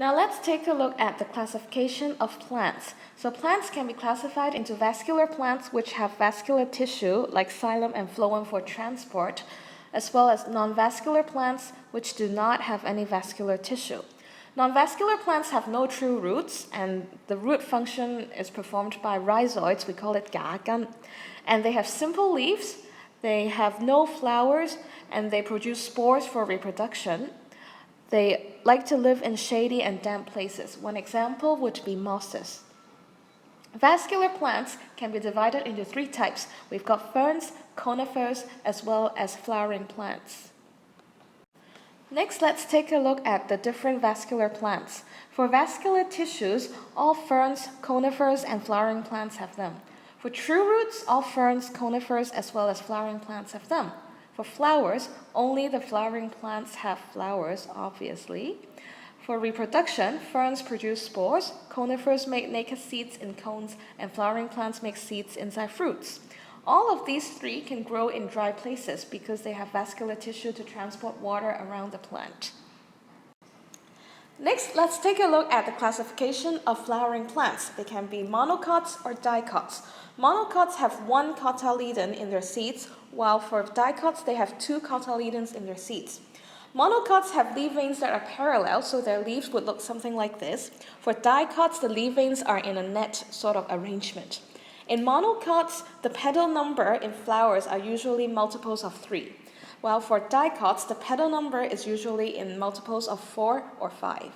Now let's take a look at the classification of plants. So plants can be classified into vascular plants which have vascular tissue like xylem and phloem for transport, as well as non-vascular plants which do not have any vascular tissue. Non-vascular plants have no true roots, and the root function is performed by rhizoids, we call it gagan, and they have simple leaves, they have no flowers, and they produce spores for reproduction. They like to live in shady and damp places. One example would be mosses. Vascular plants can be divided into three types. We've got ferns, conifers, as well as flowering plants. Next, let's take a look at the different vascular plants. For vascular tissues, all ferns, conifers, and flowering plants have them. For true roots, all ferns, conifers, as well as flowering plants have them. For flowers, only the flowering plants have flowers, obviously. For reproduction, ferns produce spores, conifers make naked seeds in cones, and flowering plants make seeds inside fruits. All of these three can grow in dry places because they have vascular tissue to transport water around the plant. Next, let's take a look at the classification of flowering plants. They can be monocots or dicots. Monocots have one cotyledon in their seeds, while for dicots they have two cotyledons in their seeds. Monocots have leaf veins that are parallel, so their leaves would look something like this. For dicots, the leaf veins are in a net sort of arrangement. In monocots, the petal number in flowers are usually multiples of 3, while for dicots, the petal number is usually in multiples of 4 or 5.